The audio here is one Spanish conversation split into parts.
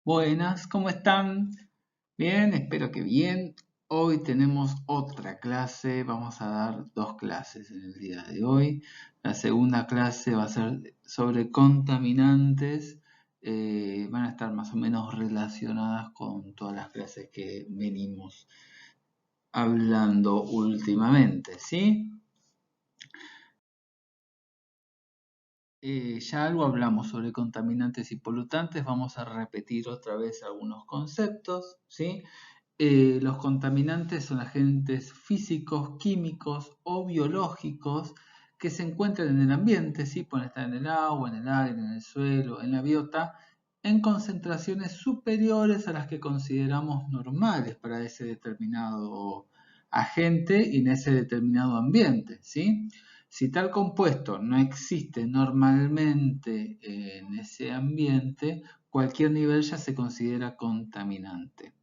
Buenas, ¿cómo están? Bien, espero que bien. Hoy tenemos otra clase, vamos a dar dos clases en el día de hoy. La segunda clase va a ser sobre contaminantes. Van a estar más o menos relacionadas con todas las clases que venimos hablando últimamente, ¿sí? Ya algo hablamos sobre contaminantes y polutantes, vamos a repetir otra vez algunos conceptos, ¿sí? Los contaminantes son agentes físicos, químicos o biológicos que se encuentran en el ambiente, ¿sí? Pueden estar en el agua, en el aire, en el suelo, en la biota, en concentraciones superiores a las que consideramos normales para ese determinado agente y en ese determinado ambiente, ¿sí? Si tal compuesto no existe normalmente en ese ambiente, cualquier nivel ya se considera contaminante.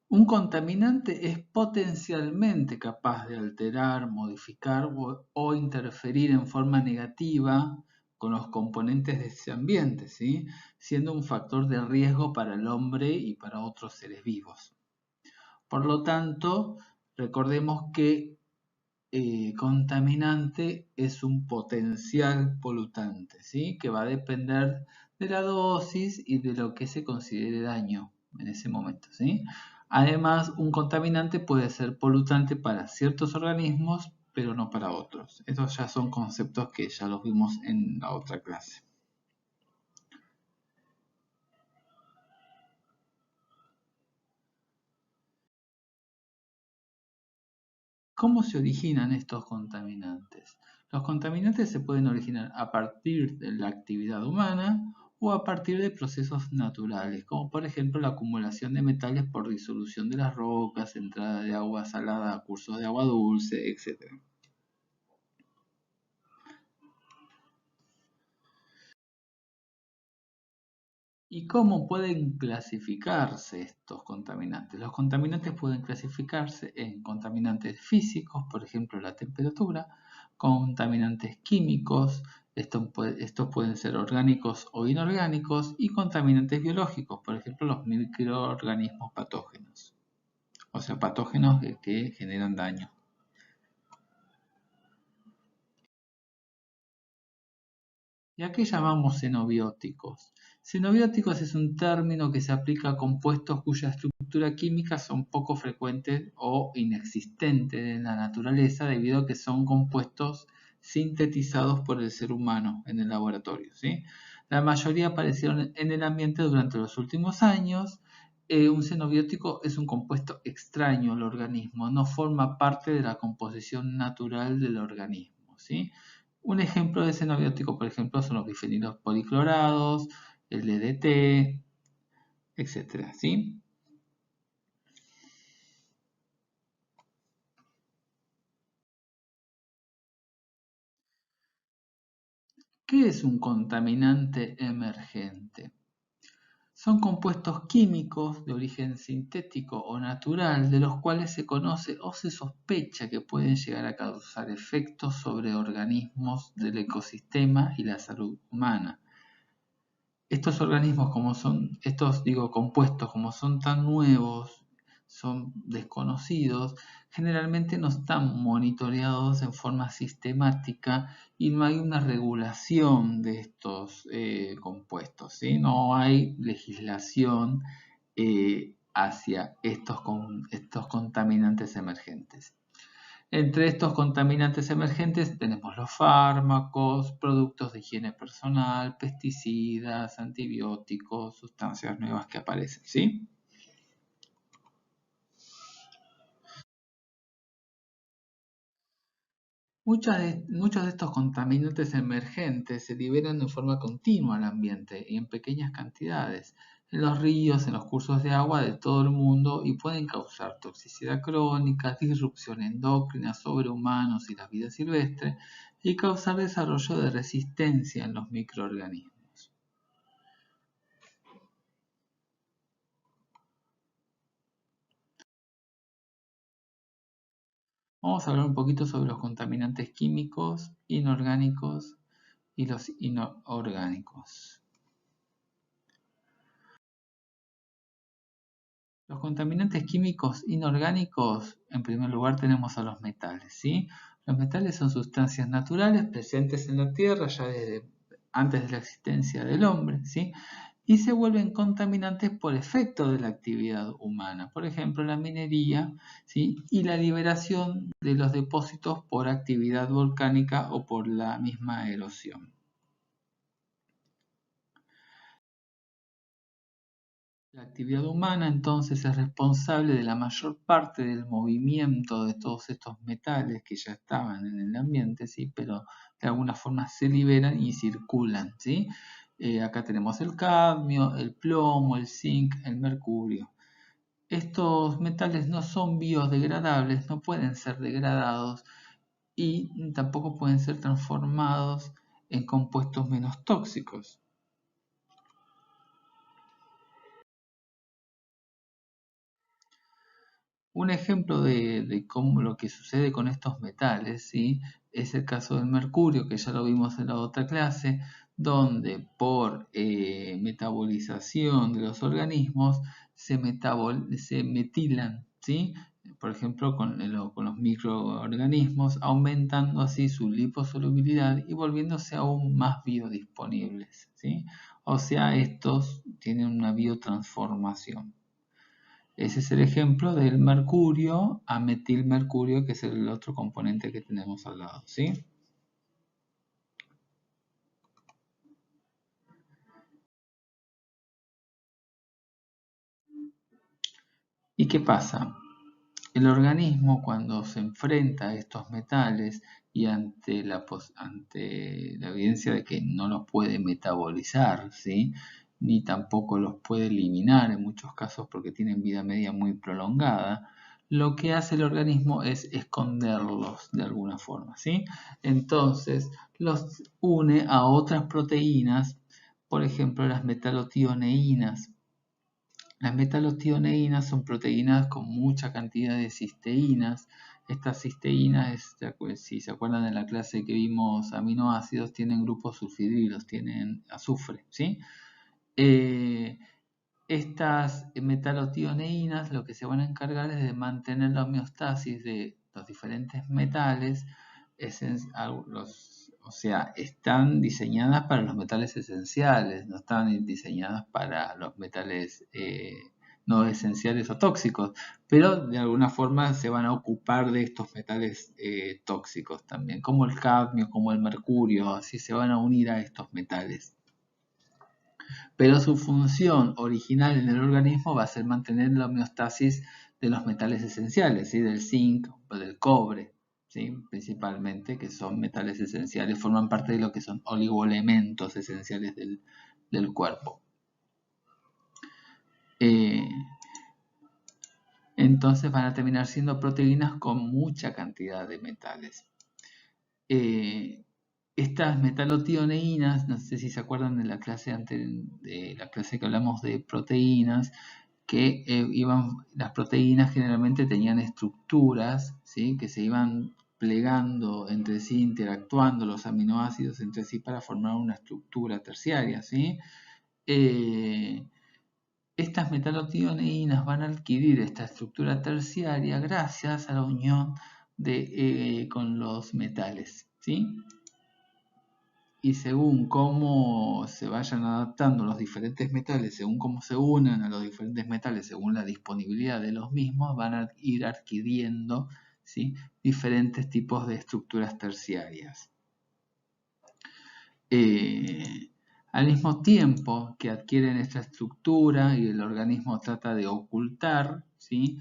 Un contaminante es potencialmente capaz de alterar, modificar o interferir en forma negativa con los componentes de ese ambiente, ¿sí? Siendo un factor de riesgo para el hombre y para otros seres vivos. Por lo tanto, recordemos que contaminante es un potencial polutante, ¿sí? Que va a depender de la dosis y de lo que se considere daño en ese momento, ¿sí? Además, un contaminante puede ser polutante para ciertos organismos, pero no para otros. Estos ya son conceptos que ya los vimos en la otra clase. ¿Cómo se originan estos contaminantes? Los contaminantes se pueden originar a partir de la actividad humana o a partir de procesos naturales, como por ejemplo la acumulación de metales por disolución de las rocas, entrada de agua salada a cursos de agua dulce, etc. ¿Y cómo pueden clasificarse estos contaminantes? Los contaminantes pueden clasificarse en contaminantes físicos, por ejemplo la temperatura, contaminantes químicos, estos pueden ser orgánicos o inorgánicos, y contaminantes biológicos, por ejemplo los microorganismos patógenos, o sea, patógenos que generan daño. ¿Y a qué llamamos xenobióticos? Xenobióticos es un término que se aplica a compuestos cuya estructura química son poco frecuentes o inexistentes en la naturaleza debido a que son compuestos sintetizados por el ser humano en el laboratorio, ¿sí? La mayoría aparecieron en el ambiente durante los últimos años. Un xenobiótico es un compuesto extraño al organismo, no forma parte de la composición natural del organismo, ¿sí? Un ejemplo de xenobiótico, por ejemplo, son los bifenilos policlorados, el DDT, etcétera, ¿sí? ¿Qué es un contaminante emergente? Son compuestos químicos de origen sintético o natural de los cuales se conoce o se sospecha que pueden llegar a causar efectos sobre organismos del ecosistema y la salud humana. Estos organismos como son, estos digo compuestos como son tan nuevos, son desconocidos, generalmente no están monitoreados en forma sistemática y no hay una regulación de estos compuestos, ¿sí? No hay legislación hacia estos contaminantes emergentes. Entre estos contaminantes emergentes tenemos los fármacos, productos de higiene personal, pesticidas, antibióticos, sustancias nuevas que aparecen, ¿sí? Muchos de estos contaminantes emergentes se liberan de forma continua al ambiente y en pequeñas cantidades, en los ríos, en los cursos de agua de todo el mundo y pueden causar toxicidad crónica, disrupción endocrina sobre humanos y la vida silvestre y causar desarrollo de resistencia en los microorganismos. Vamos a hablar un poquito sobre los contaminantes químicos, inorgánicos y los inorgánicos. Los contaminantes químicos inorgánicos, en primer lugar tenemos a los metales, ¿sí? Los metales son sustancias naturales presentes en la Tierra ya desde antes de la existencia del hombre, ¿sí? Y se vuelven contaminantes por efecto de la actividad humana, por ejemplo la minería, ¿sí? Y la liberación de los depósitos por actividad volcánica o por la misma erosión. La actividad humana entonces es responsable de la mayor parte del movimiento de todos estos metales que ya estaban en el ambiente, ¿sí? Pero de alguna forma se liberan y circulan, ¿sí? Acá tenemos el cadmio, el plomo, el zinc, el mercurio. Estos metales no son biodegradables, no pueden ser degradados y tampoco pueden ser transformados en compuestos menos tóxicos. Un ejemplo de cómo lo que sucede con estos metales, ¿sí? Es el caso del mercurio, que ya lo vimos en la otra clase, donde por metabolización de los organismos se metilan, ¿sí? Por ejemplo, con los microorganismos, aumentando así su liposolubilidad y volviéndose aún más biodisponibles, ¿sí? O sea, estos tienen una biotransformación. Ese es el ejemplo del mercurio a metilmercurio, que es el otro componente que tenemos al lado, ¿sí? ¿Y qué pasa? El organismo, cuando se enfrenta a estos metales y ante la evidencia de que no los puede metabolizar, ¿sí? Ni tampoco los puede eliminar en muchos casos porque tienen vida media muy prolongada, lo que hace el organismo es esconderlos de alguna forma, ¿sí? Entonces los une a otras proteínas, por ejemplo las metalotioneínas. Las metalotioneínas son proteínas con mucha cantidad de cisteínas. Estas cisteínas, si se acuerdan de la clase que vimos aminoácidos, tienen grupos sulfidrilos, tienen azufre, ¿sí? Estas metalotioneínas lo que se van a encargar es de mantener la homeostasis de los diferentes metales, o sea, están diseñadas para los metales esenciales, no están diseñadas para los metales no esenciales o tóxicos, pero de alguna forma se van a ocupar de estos metales tóxicos también, como el cadmio, como el mercurio, así se van a unir a estos metales. Pero su función original en el organismo va a ser mantener la homeostasis de los metales esenciales, ¿sí? Del zinc o del cobre, ¿sí? Principalmente, que son metales esenciales, forman parte de lo que son oligoelementos esenciales del cuerpo. Entonces van a terminar siendo proteínas con mucha cantidad de metales. Estas metalotioneínas, no sé si se acuerdan de la clase que hablamos de proteínas, que las proteínas generalmente tenían estructuras, ¿sí? Que se iban plegando entre sí, interactuando los aminoácidos entre sí para formar una estructura terciaria, ¿sí? Estas metalotioneínas van a adquirir esta estructura terciaria gracias a la unión con los metales, ¿sí? Y según cómo se vayan adaptando los diferentes metales, según cómo se unan a los diferentes metales, según la disponibilidad de los mismos, van a ir adquiriendo, ¿sí? Diferentes tipos de estructuras terciarias. Al mismo tiempo que adquieren esta estructura y el organismo trata de ocultar, ¿sí?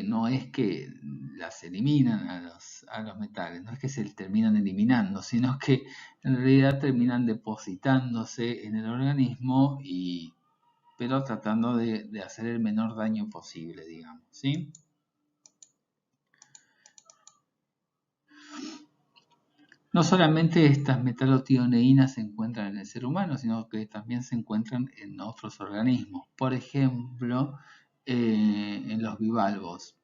No es que las eliminan a los metales, no es que se terminan eliminando, sino que en realidad terminan depositándose en el organismo, pero tratando de hacer el menor daño posible, digamos, ¿sí? No solamente estas metalotioneínas se encuentran en el ser humano, sino que también se encuentran en otros organismos. Por ejemplo, en los bivalvos.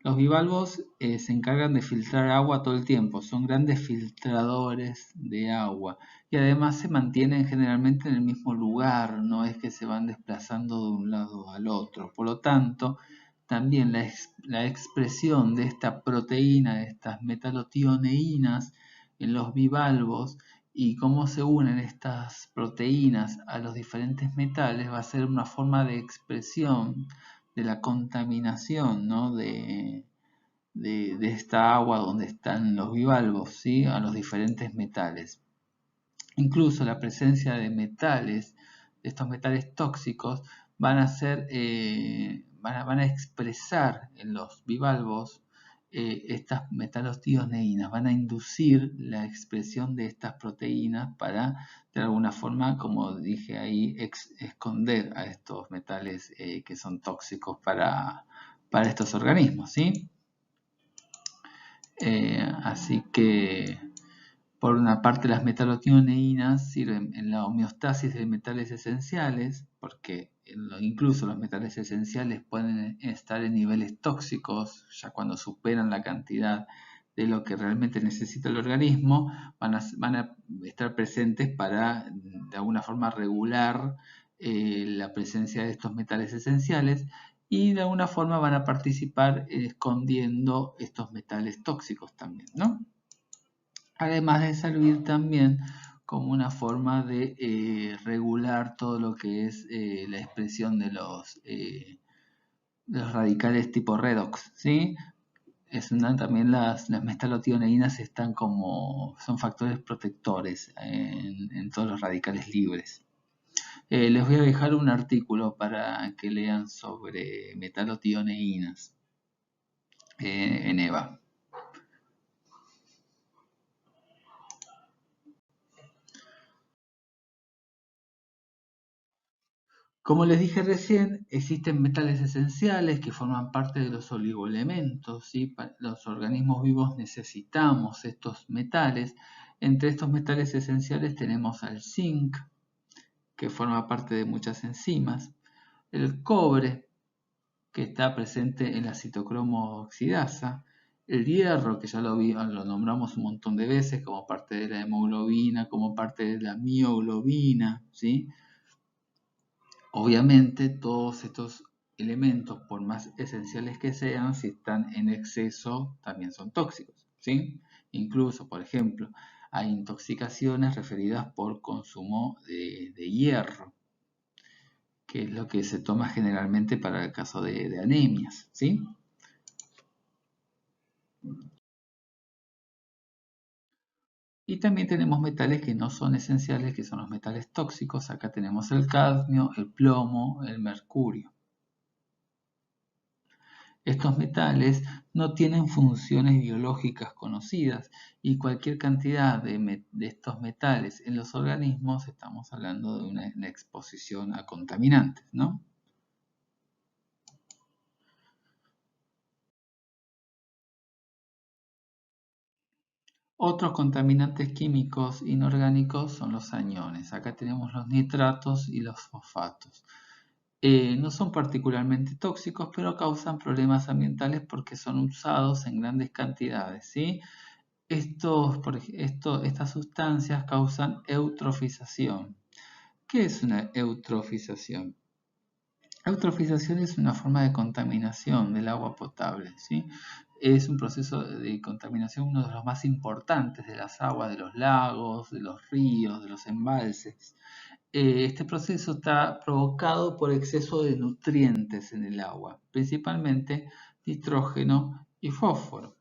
Los bivalvos se encargan de filtrar agua todo el tiempo, son grandes filtradores de agua y además se mantienen generalmente en el mismo lugar, no es que se van desplazando de un lado al otro. Por lo tanto, también la expresión de esta proteína, de estas metalotioneínas en los bivalvos y cómo se unen estas proteínas a los diferentes metales va a ser una forma de expresión de la contaminación, ¿no? de esta agua donde están los bivalvos, ¿sí? A los diferentes metales. Incluso la presencia de metales, de estos metales tóxicos, van a expresar en los bivalvos estas metalotioneínas, van a inducir la expresión de estas proteínas para, de alguna forma, como dije ahí, esconder a estos metales que son tóxicos para estos organismos, ¿sí? Así que, por una parte, las metalotioneínas sirven en la homeostasis de metales esenciales, porque incluso los metales esenciales pueden estar en niveles tóxicos, ya cuando superan la cantidad de lo que realmente necesita el organismo, van a estar presentes para, de alguna forma, regular la presencia de estos metales esenciales y de alguna forma van a participar escondiendo estos metales tóxicos también, ¿no? Además de servir también como una forma de regular todo lo que es la expresión de los radicales tipo redox, ¿sí? También las metalotioneínas son factores protectores en todos los radicales libres. Les voy a dejar un artículo para que lean sobre metalotioneínas en EVA. Como les dije recién, existen metales esenciales que forman parte de los oligoelementos, ¿sí? Los organismos vivos necesitamos estos metales. Entre estos metales esenciales tenemos al zinc, que forma parte de muchas enzimas, el cobre, que está presente en la citocromo oxidasa, el hierro, que ya lo nombramos un montón de veces como parte de la hemoglobina, como parte de la mioglobina, ¿sí? Obviamente todos estos elementos, por más esenciales que sean, si están en exceso, también son tóxicos, ¿sí? Incluso, por ejemplo, hay intoxicaciones referidas por consumo de hierro, que es lo que se toma generalmente para el caso de anemias, ¿sí? Y también tenemos metales que no son esenciales, que son los metales tóxicos. Acá tenemos el cadmio, el plomo, el mercurio. Estos metales no tienen funciones biológicas conocidas y cualquier cantidad de estos metales en los organismos, estamos hablando de una exposición a contaminantes, ¿no? Otros contaminantes químicos inorgánicos son los aniones. Acá tenemos los nitratos y los fosfatos. No son particularmente tóxicos, pero causan problemas ambientales porque son usados en grandes cantidades, ¿sí? Estas sustancias causan eutrofización. ¿Qué es una eutrofización? Eutrofización es una forma de contaminación del agua potable, ¿sí? Es un proceso de contaminación, uno de los más importantes de las aguas de los lagos, de los ríos, de los embalses. Este proceso está provocado por exceso de nutrientes en el agua, principalmente nitrógeno y fósforo.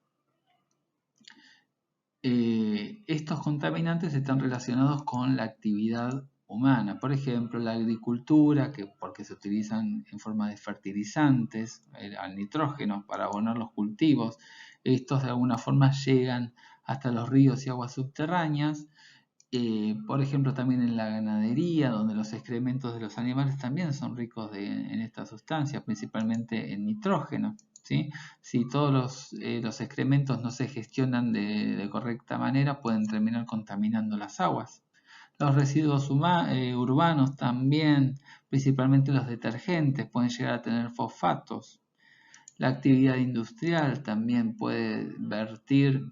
Estos contaminantes están relacionados con la actividad humana, por ejemplo, la agricultura, porque se utilizan en forma de fertilizantes al nitrógeno para abonar los cultivos. Estos de alguna forma llegan hasta los ríos y aguas subterráneas. Por ejemplo, también en la ganadería, donde los excrementos de los animales también son ricos en esta sustancia, principalmente en nitrógeno. ¿Sí? Si todos los excrementos no se gestionan de correcta manera, pueden terminar contaminando las aguas. Los residuos urbanos también, principalmente los detergentes, pueden llegar a tener fosfatos. La actividad industrial también puede vertir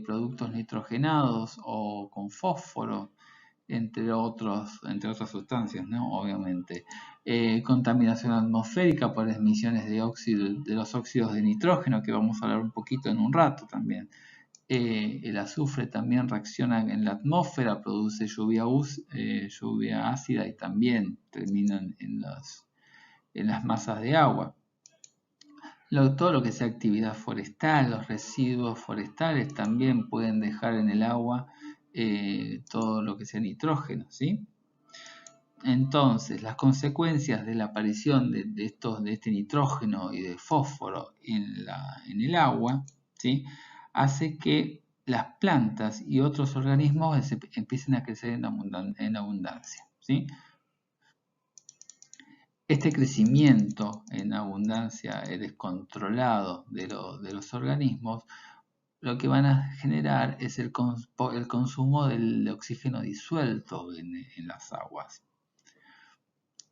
productos nitrogenados o con fósforo, entre otras sustancias, ¿no? Obviamente. Contaminación atmosférica por emisiones de los óxidos de nitrógeno, que vamos a hablar un poquito en un rato también. El azufre también reacciona en la atmósfera, produce lluvia ácida y también terminan en las masas de agua. Todo lo que sea actividad forestal, los residuos forestales también pueden dejar en el agua todo lo que sea nitrógeno, ¿sí? Entonces, las consecuencias de la aparición de este nitrógeno y de fósforo en el agua, ¿sí? Hace que las plantas y otros organismos empiecen a crecer en abundancia, ¿sí? Este crecimiento en abundancia descontrolado de los organismos, lo que van a generar es el consumo del oxígeno disuelto en las aguas.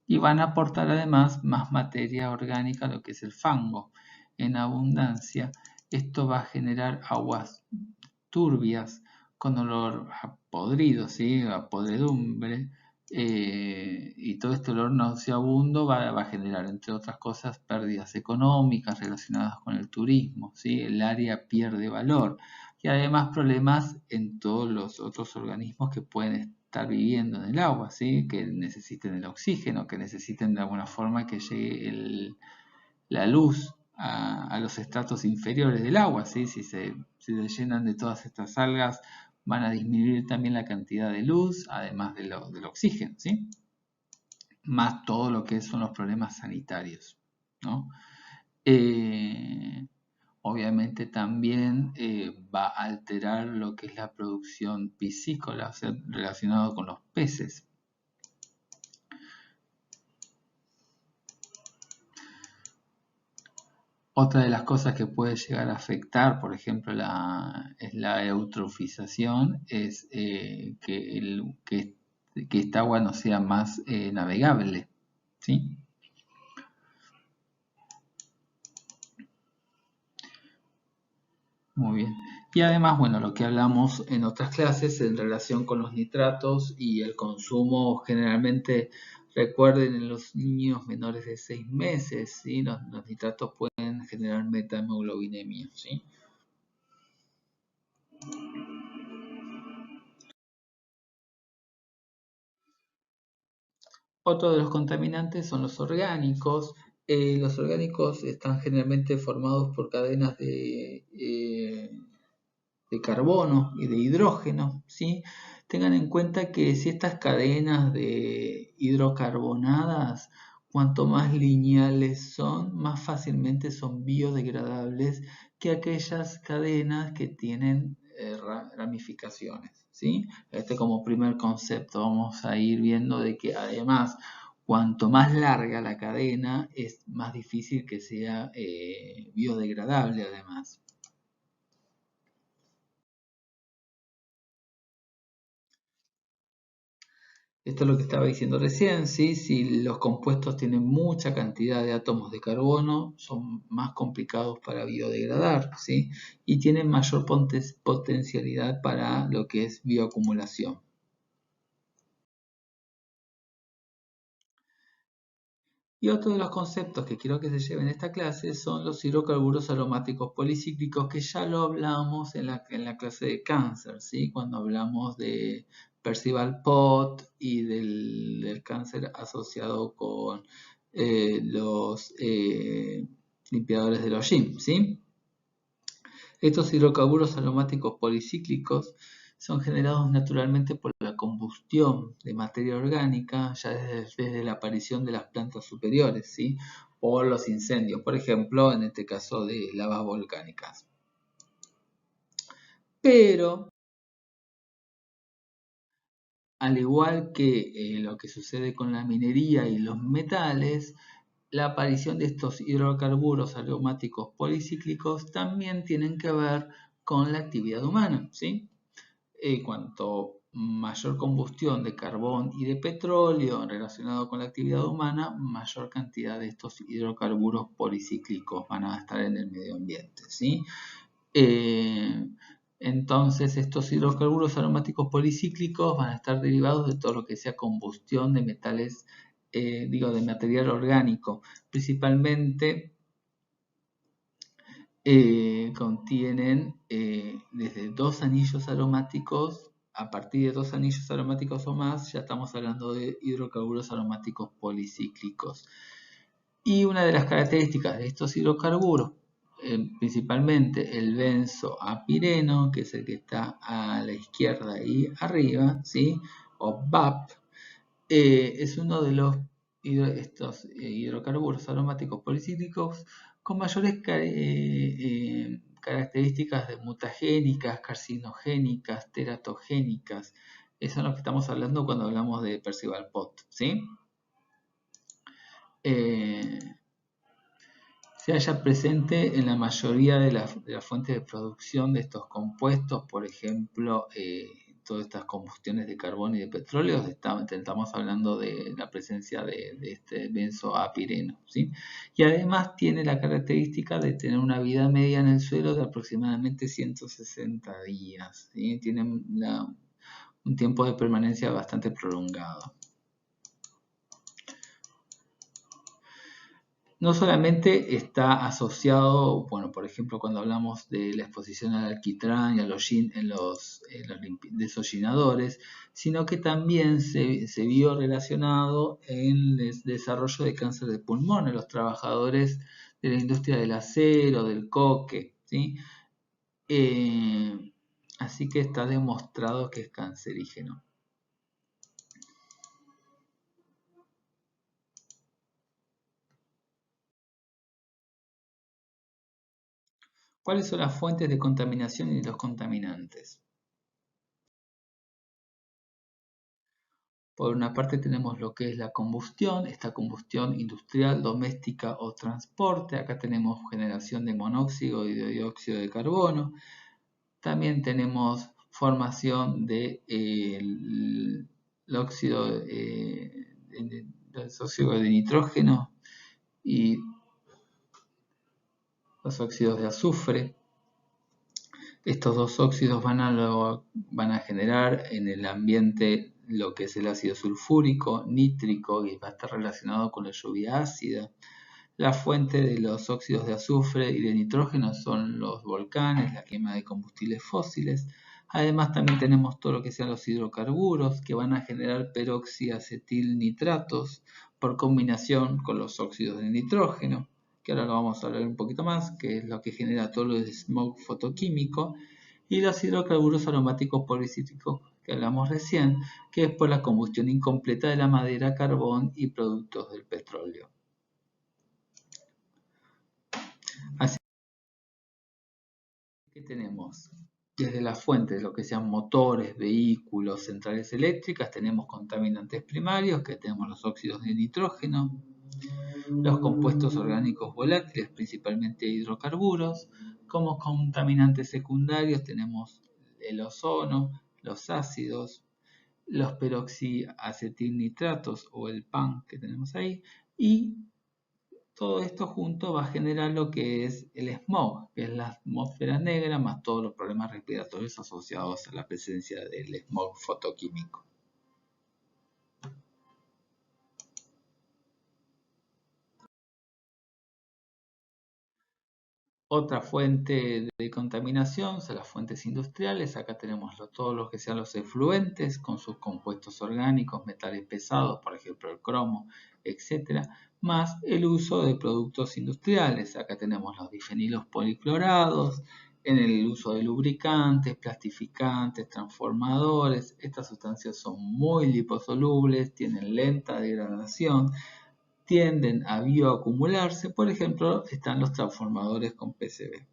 Y van a aportar además más materia orgánica, lo que es el fango, en abundancia. Esto va a generar aguas turbias con olor a podrido, ¿sí? A podredumbre. Y todo este olor nauseabundo va a generar, entre otras cosas, pérdidas económicas relacionadas con el turismo, ¿sí? El área pierde valor y además problemas en todos los otros organismos que pueden estar viviendo en el agua, ¿sí? Que necesiten el oxígeno, que necesiten de alguna forma que llegue la luz a los estratos inferiores del agua, ¿sí? Si se llenan de todas estas algas, van a disminuir también la cantidad de luz, además del oxígeno, ¿sí? Más todo lo que son los problemas sanitarios, ¿no? Obviamente también va a alterar lo que es la producción piscícola, o sea, relacionado con los peces. Otra de las cosas que puede llegar a afectar, por ejemplo, es la eutrofización, es que esta agua no sea más navegable, ¿sí? Muy bien. Y además, bueno, lo que hablamos en otras clases en relación con los nitratos y el consumo, generalmente, recuerden, en los niños menores de 6 meses, ¿sí? Los nitratos pueden generar metahemoglobinemia, ¿sí? Otro de los contaminantes son los orgánicos. Los orgánicos están generalmente formados por cadenas de carbono y de hidrógeno, ¿sí? Tengan en cuenta que si estas cadenas de hidrocarbonadas, cuanto más lineales son, más fácilmente son biodegradables que aquellas cadenas que tienen ramificaciones, ¿sí? Este como primer concepto. Vamos a ir viendo de que además, cuanto más larga la cadena, es más difícil que sea biodegradable además. Esto es lo que estaba diciendo recién, ¿sí? Si los compuestos tienen mucha cantidad de átomos de carbono, son más complicados para biodegradar, ¿sí? Y tienen mayor potencialidad para lo que es bioacumulación. Y otro de los conceptos que quiero que se lleven en esta clase son los hidrocarburos aromáticos policíclicos, que ya lo hablamos en la clase de cáncer, ¿sí? Cuando hablamos de Percival Pot y del cáncer asociado con los limpiadores de los gym, ¿sí? Estos hidrocarburos aromáticos policíclicos son generados naturalmente por la combustión de materia orgánica ya desde la aparición de las plantas superiores, ¿sí? Por los incendios, por ejemplo, en este caso de lavas volcánicas. Pero, al igual que lo que sucede con la minería y los metales, la aparición de estos hidrocarburos aromáticos policíclicos también tienen que ver con la actividad humana, ¿sí? Cuanto mayor combustión de carbón y de petróleo relacionado con la actividad humana, mayor cantidad de estos hidrocarburos policíclicos van a estar en el medio ambiente, ¿sí? Entonces estos hidrocarburos aromáticos policíclicos van a estar derivados de todo lo que sea combustión de metales, de material orgánico, principalmente contienen desde 2 anillos aromáticos. A partir de 2 anillos aromáticos o más, ya estamos hablando de hidrocarburos aromáticos policíclicos. Y una de las características de estos hidrocarburos, principalmente el benzoapireno, que es el que está a la izquierda y arriba, ¿sí? O BAP, es uno de estos hidrocarburos aromáticos policíclicos con mayores características de mutagénicas, carcinogénicas, teratogénicas. Eso es lo que estamos hablando cuando hablamos de Percival Pot, ¿sí? Se halla presente en la mayoría de las fuentes de producción de estos compuestos, por ejemplo, todas estas combustiones de carbón y de petróleo, estamos hablando de la presencia de este benzoapireno, ¿sí? Y además tiene la característica de tener una vida media en el suelo de aproximadamente 160 días, ¿sí? Tiene un tiempo de permanencia bastante prolongado. No solamente está asociado, bueno, por ejemplo, cuando hablamos de la exposición al alquitrán y a los en los desollinadores, sino que también se vio relacionado en el desarrollo de cáncer de pulmón en los trabajadores de la industria del acero, del coque, ¿sí? Así que está demostrado que es cancerígeno. ¿Cuáles son las fuentes de contaminación y los contaminantes? Por una parte tenemos lo que es la combustión, esta combustión industrial, doméstica o transporte. Acá tenemos generación de monóxido y de dióxido de carbono. También tenemos formación del óxido de nitrógeno y los óxidos de azufre. Estos dos óxidos van a generar en el ambiente lo que es el ácido sulfúrico, nítrico, y va a estar relacionado con la lluvia ácida. La fuente de los óxidos de azufre y de nitrógeno son los volcanes, la quema de combustibles fósiles. Además también tenemos todo lo que sean los hidrocarburos que van a generar peroxiacetilnitratos por combinación con los óxidos de nitrógeno, que ahora lo vamos a hablar un poquito más, que es lo que genera todo lo de smog fotoquímico, y los hidrocarburos aromáticos policíclicos que hablamos recién, que es por la combustión incompleta de la madera, carbón y productos del petróleo. Así que tenemos desde las fuentes, lo que sean motores, vehículos, centrales eléctricas, tenemos contaminantes primarios, que tenemos los óxidos de nitrógeno, los compuestos orgánicos volátiles, principalmente hidrocarburos. Como contaminantes secundarios tenemos el ozono, los ácidos, los peroxiacetilnitratos o el PAN que tenemos ahí, y todo esto junto va a generar lo que es el smog, que es la atmósfera negra, más todos los problemas respiratorios asociados a la presencia del smog fotoquímico. Otra fuente de contaminación son las fuentes industriales. Acá tenemos todos los que sean los efluentes con sus compuestos orgánicos, metales pesados, por ejemplo el cromo, etc. Más el uso de productos industriales. Acá tenemos los difenilos policlorados, en el uso de lubricantes, plastificantes, transformadores. Estas sustancias son muy liposolubles, tienen lenta degradación, tienden a bioacumularse. Por ejemplo, están los transformadores con PCB.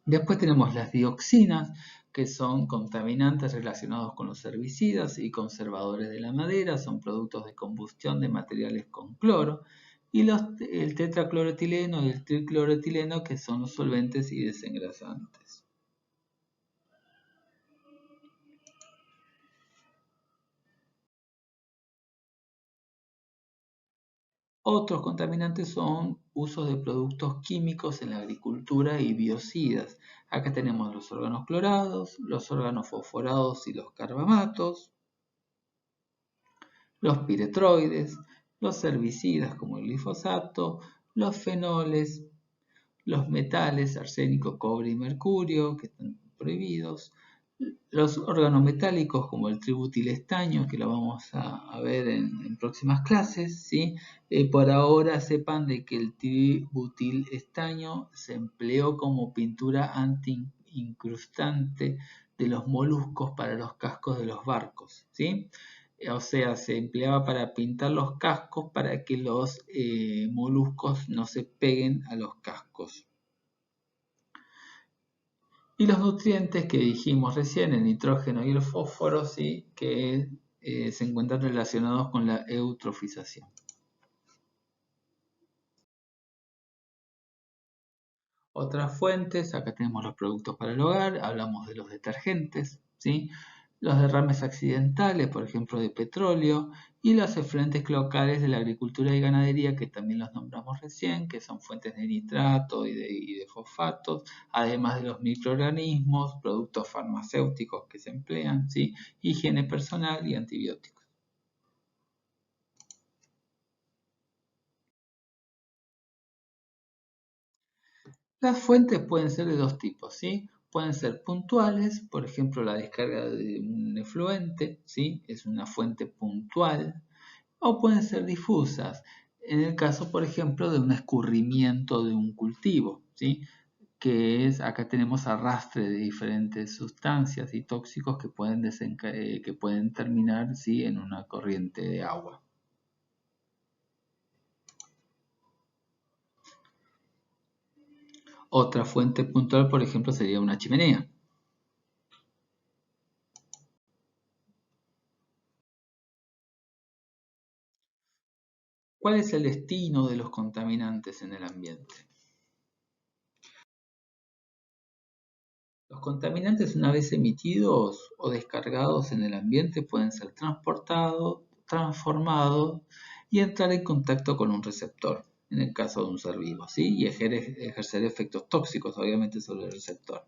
Después tenemos las dioxinas, que son contaminantes relacionados con los herbicidas y conservadores de la madera, son productos de combustión de materiales con cloro, y el tetracloroetileno y el tricloroetileno, que son los solventes y desengrasantes. Otros contaminantes son usos de productos químicos en la agricultura y biocidas. Acá tenemos los órganos clorados, los órganos fosforados y los carbamatos, los piretroides, los herbicidas como el glifosato, los fenoles, los metales, arsénico, cobre y mercurio, que están prohibidos, los organometálicos como el tributilestaño, que lo vamos a ver en próximas clases, ¿sí? Por ahora sepan de que el tributilestaño se empleó como pintura anti-incrustante de los moluscos para los cascos de los barcos, ¿sí? O sea, se empleaba para pintar los cascos para que los moluscos no se peguen a los cascos. Y los nutrientes que dijimos recién, el nitrógeno y el fósforo, sí, que se encuentran relacionados con la eutrofización. Otras fuentes, acá tenemos los productos para el hogar, hablamos de los detergentes, ¿sí? Los derrames accidentales, por ejemplo, de petróleo, y los efluentes locales de la agricultura y ganadería, que también los nombramos recién, que son fuentes de nitrato y de fosfatos, además de los microorganismos, productos farmacéuticos que se emplean, ¿sí? Higiene personal y antibióticos. Las fuentes pueden ser de dos tipos, ¿sí? Pueden ser puntuales, por ejemplo, la descarga de un efluente, ¿sí? Es una fuente puntual, o pueden ser difusas, en el caso, por ejemplo, de un escurrimiento de un cultivo, ¿sí? Que es, acá tenemos arrastre de diferentes sustancias y tóxicos que pueden terminar, ¿sí? En una corriente de agua. Otra fuente puntual, por ejemplo, sería una chimenea. ¿Cuál es el destino de los contaminantes en el ambiente? Los contaminantes, una vez emitidos o descargados en el ambiente, pueden ser transportados, transformados y entrar en contacto con un receptor, en el caso de un ser vivo, ¿sí? Y ejercer efectos tóxicos, obviamente, sobre el receptor.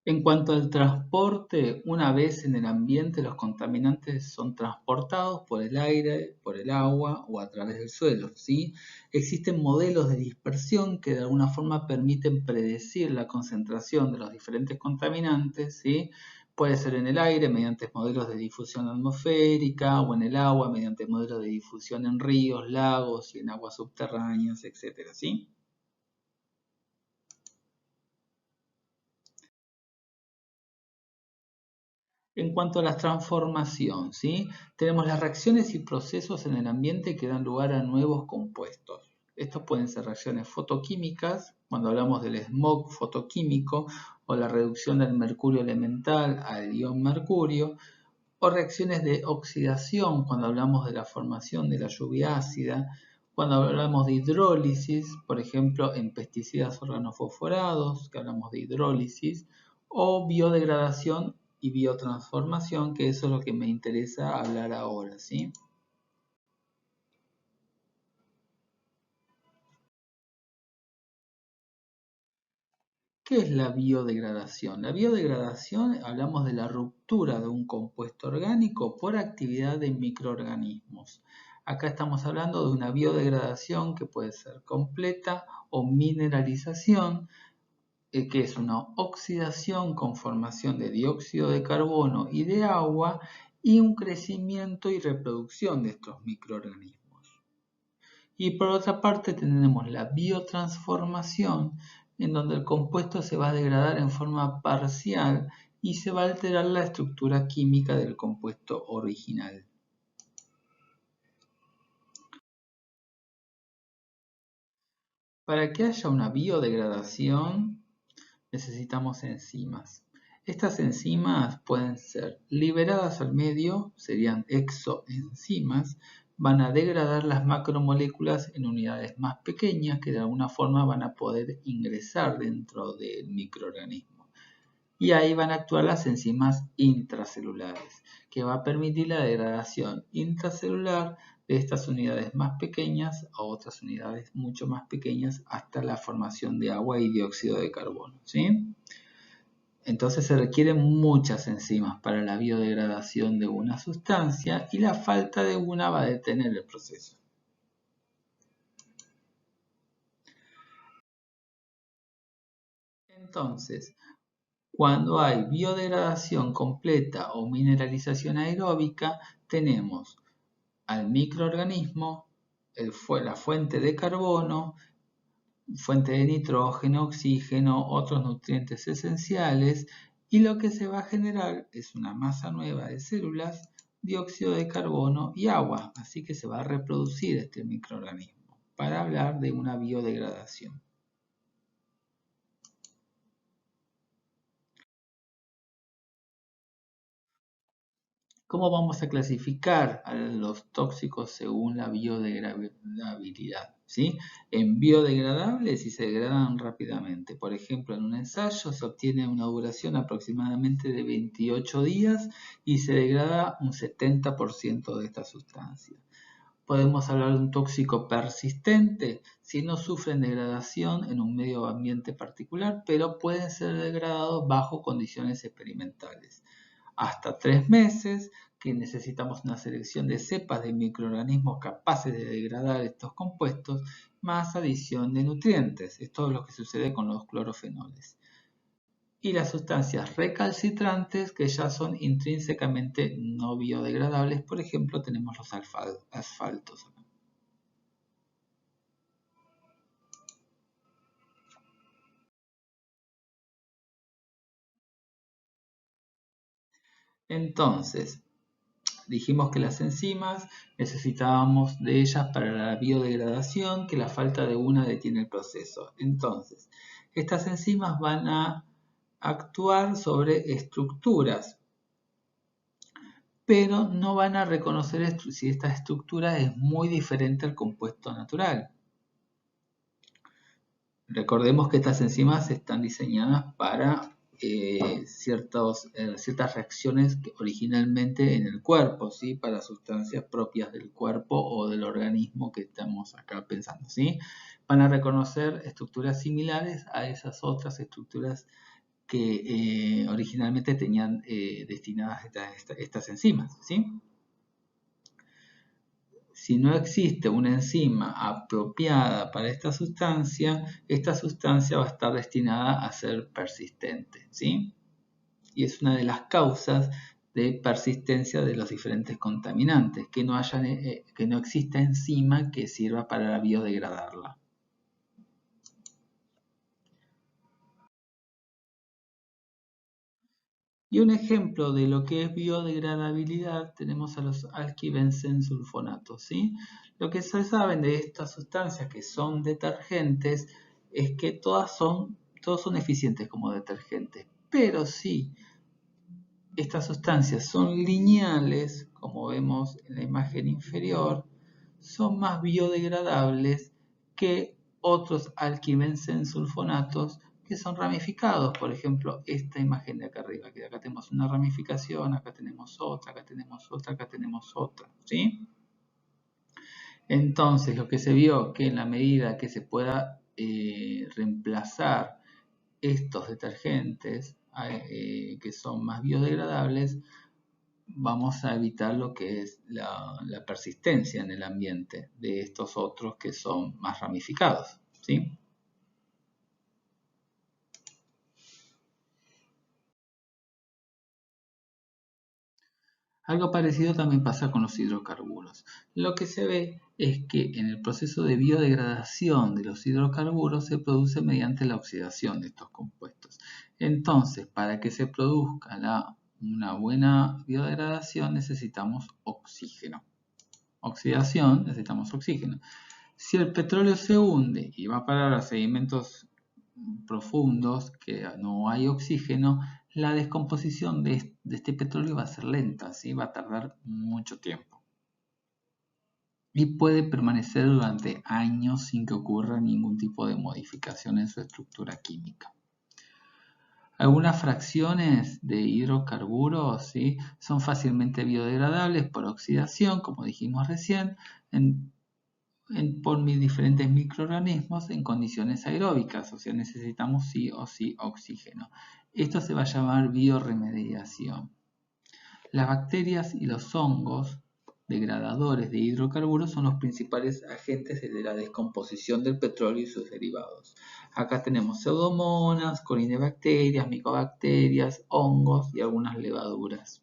En cuanto al transporte, una vez en el ambiente, los contaminantes son transportados por el aire, por el agua o a través del suelo, ¿sí? Existen modelos de dispersión que de alguna forma permiten predecir la concentración de los diferentes contaminantes, ¿sí? Puede ser en el aire mediante modelos de difusión atmosférica o en el agua mediante modelos de difusión en ríos, lagos y en aguas subterráneas, etcétera, ¿sí? En cuanto a la transformación, ¿sí? Tenemos las reacciones y procesos en el ambiente que dan lugar a nuevos compuestos. Estos pueden ser reacciones fotoquímicas, cuando hablamos del smog fotoquímico, o la reducción del mercurio elemental al ion mercurio, o reacciones de oxidación, cuando hablamos de la formación de la lluvia ácida, cuando hablamos de hidrólisis, por ejemplo, en pesticidas organofosforados, que hablamos de hidrólisis, o biodegradación y biotransformación, que eso es lo que me interesa hablar ahora, ¿sí? ¿Qué es la biodegradación? La biodegradación, hablamos de la ruptura de un compuesto orgánico por actividad de microorganismos. Acá estamos hablando de una biodegradación que puede ser completa o mineralización, que es una oxidación con formación de dióxido de carbono y de agua y un crecimiento y reproducción de estos microorganismos. Y por otra parte tenemos la biotransformación, en donde el compuesto se va a degradar en forma parcial y se va a alterar la estructura química del compuesto original. Para que haya una biodegradación necesitamos enzimas. Estas enzimas pueden ser liberadas al medio, serían exoenzimas, van a degradar las macromoléculas en unidades más pequeñas que de alguna forma van a poder ingresar dentro del microorganismo. y ahí van a actuar las enzimas intracelulares, que va a permitir la degradación intracelular de estas unidades más pequeñas a otras unidades mucho más pequeñas hasta la formación de agua y dióxido de carbono, ¿sí? Entonces se requieren muchas enzimas para la biodegradación de una sustancia y la falta de una va a detener el proceso. Entonces, cuando hay biodegradación completa o mineralización aeróbica, tenemos al microorganismo, la fuente de carbono, fuente de nitrógeno, oxígeno, otros nutrientes esenciales, y lo que se va a generar es una masa nueva de células, dióxido de carbono y agua, así que se va a reproducir este microorganismo, para hablar de una biodegradación. ¿Cómo vamos a clasificar a los tóxicos según la biodegradabilidad? ¿Sí? En biodegradables y se degradan rápidamente. Por ejemplo, en un ensayo se obtiene una duración aproximadamente de 28 días y se degrada un 70% de esta sustancia. Podemos hablar de un tóxico persistente si no sufren degradación en un medio ambiente particular, pero pueden ser degradados bajo condiciones experimentales. Hasta 3 meses, que necesitamos una selección de cepas de microorganismos capaces de degradar estos compuestos, más adición de nutrientes. Es todo lo que sucede con los clorofenoles. Y las sustancias recalcitrantes que ya son intrínsecamente no biodegradables, por ejemplo, tenemos los asfaltos. Entonces, dijimos que las enzimas necesitábamos de ellas para la biodegradación, que la falta de una detiene el proceso. Entonces, estas enzimas van a actuar sobre estructuras, pero no van a reconocer si esta estructura es muy diferente al compuesto natural. Recordemos que estas enzimas están diseñadas para ciertas reacciones que originalmente en el cuerpo, ¿sí? Para sustancias propias del cuerpo o del organismo que estamos acá pensando, ¿sí? Van a reconocer estructuras similares a esas otras estructuras que originalmente tenían destinadas estas enzimas, ¿sí? Si no existe una enzima apropiada para esta sustancia va a estar destinada a ser persistente, ¿sí? Y es una de las causas de persistencia de los diferentes contaminantes, que no exista enzima que sirva para biodegradarla. Y un ejemplo de lo que es biodegradabilidad tenemos a los alquibenzensulfonatos, ¿sí? Lo que se sabe de estas sustancias que son detergentes es que todos son eficientes como detergentes, pero si estas sustancias son lineales, como vemos en la imagen inferior, son más biodegradables que otros alquibenzensulfonatos que son ramificados. Por ejemplo, esta imagen de acá arriba, que acá tenemos una ramificación, acá tenemos otra, acá tenemos otra, acá tenemos otra, ¿sí? Entonces, lo que se vio que en la medida que se pueda reemplazar estos detergentes que son más biodegradables, vamos a evitar lo que es la persistencia en el ambiente de estos otros que son más ramificados, ¿sí? Algo parecido también pasa con los hidrocarburos. Lo que se ve es que en el proceso de biodegradación de los hidrocarburos se produce mediante la oxidación de estos compuestos. Entonces, para que se produzca una buena biodegradación necesitamos oxígeno. Oxidación, necesitamos oxígeno. Si el petróleo se hunde y va a parar a sedimentos profundos que no hay oxígeno, la descomposición de este petróleo va a ser lenta, ¿sí? Va a tardar mucho tiempo. Y puede permanecer durante años sin que ocurra ningún tipo de modificación en su estructura química. Algunas fracciones de hidrocarburos, ¿sí?, son fácilmente biodegradables por oxidación, como dijimos recién, por diferentes microorganismos en condiciones aeróbicas, o sea, necesitamos sí o sí oxígeno. Esto se va a llamar bioremediación. Las bacterias y los hongos degradadores de hidrocarburos son los principales agentes de la descomposición del petróleo y sus derivados. Acá tenemos pseudomonas, corinebacterias, micobacterias, hongos y algunas levaduras.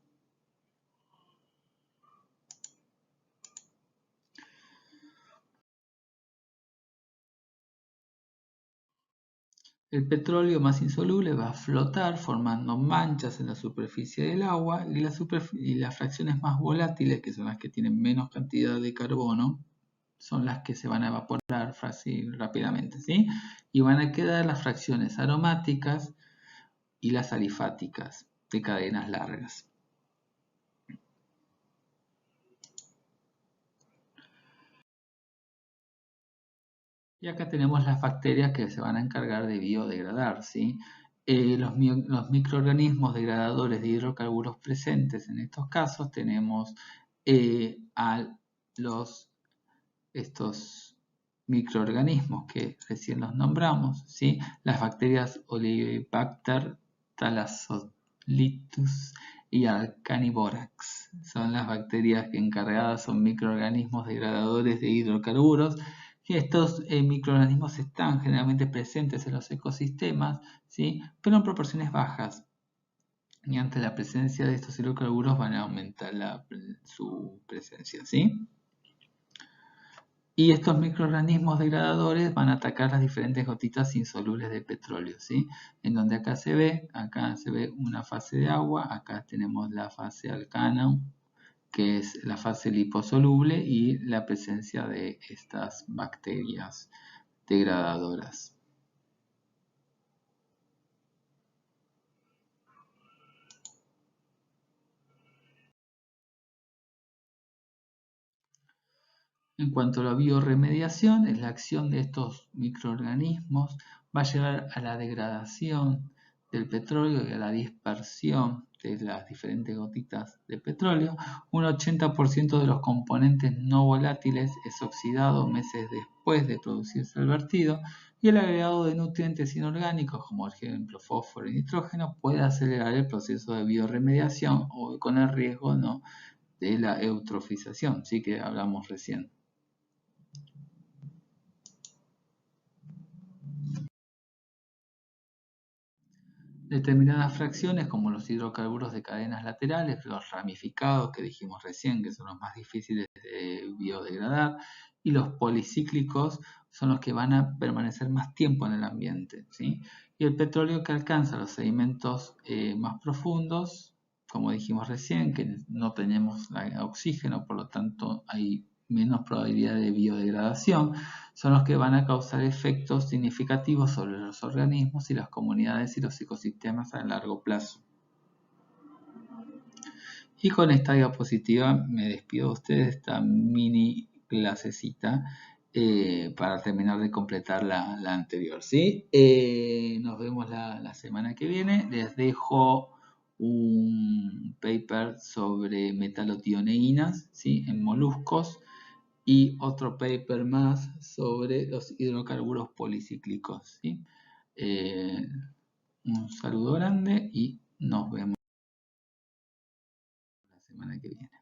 El petróleo más insoluble va a flotar formando manchas en la superficie del agua y las fracciones más volátiles, que son las que tienen menos cantidad de carbono, son las que se van a evaporar fácil, rápidamente, ¿sí? Y van a quedar las fracciones aromáticas y las alifáticas de cadenas largas. Y acá tenemos las bacterias que se van a encargar de biodegradar, ¿sí? Los microorganismos degradadores de hidrocarburos presentes en estos casos tenemos a estos microorganismos que recién los nombramos, ¿sí? Las bacterias Olibacter, Thalassolitus y Alcaniborax. Son las bacterias encargadas, son microorganismos degradadores de hidrocarburos. Que estos microorganismos están generalmente presentes en los ecosistemas, ¿sí?, pero en proporciones bajas. Y ante la presencia de estos hidrocarburos van a aumentar su presencia, ¿sí? Y estos microorganismos degradadores van a atacar las diferentes gotitas insolubles de petróleo, ¿sí? En donde acá se ve una fase de agua, acá tenemos la fase alcana, que es la fase liposoluble, y la presencia de estas bacterias degradadoras. En cuanto a la bioremediación, es la acción de estos microorganismos, va a llevar a la degradación del petróleo y a la dispersión de las diferentes gotitas de petróleo. Un 80% de los componentes no volátiles es oxidado meses después de producirse el vertido, y el agregado de nutrientes inorgánicos, como por ejemplo fósforo y nitrógeno, puede acelerar el proceso de bioremediación o con el riesgo, ¿no?, de la eutrofización, sí, que hablamos recién. Determinadas fracciones, como los hidrocarburos de cadenas laterales, los ramificados que dijimos recién, que son los más difíciles de biodegradar, y los policíclicos son los que van a permanecer más tiempo en el ambiente, ¿sí? Y el petróleo que alcanza los sedimentos más profundos, como dijimos recién, que no tenemos oxígeno, por lo tanto hay menos probabilidad de biodegradación, son los que van a causar efectos significativos sobre los organismos y las comunidades y los ecosistemas a largo plazo. Y con esta diapositiva me despido de ustedes, esta mini clasecita, para terminar de completar la anterior, ¿sí? Nos vemos la semana que viene. Les dejo un paper sobre metalotioneínas, ¿sí?, en moluscos, y otro paper más sobre los hidrocarburos policíclicos, ¿sí? Un saludo grande y nos vemos la semana que viene.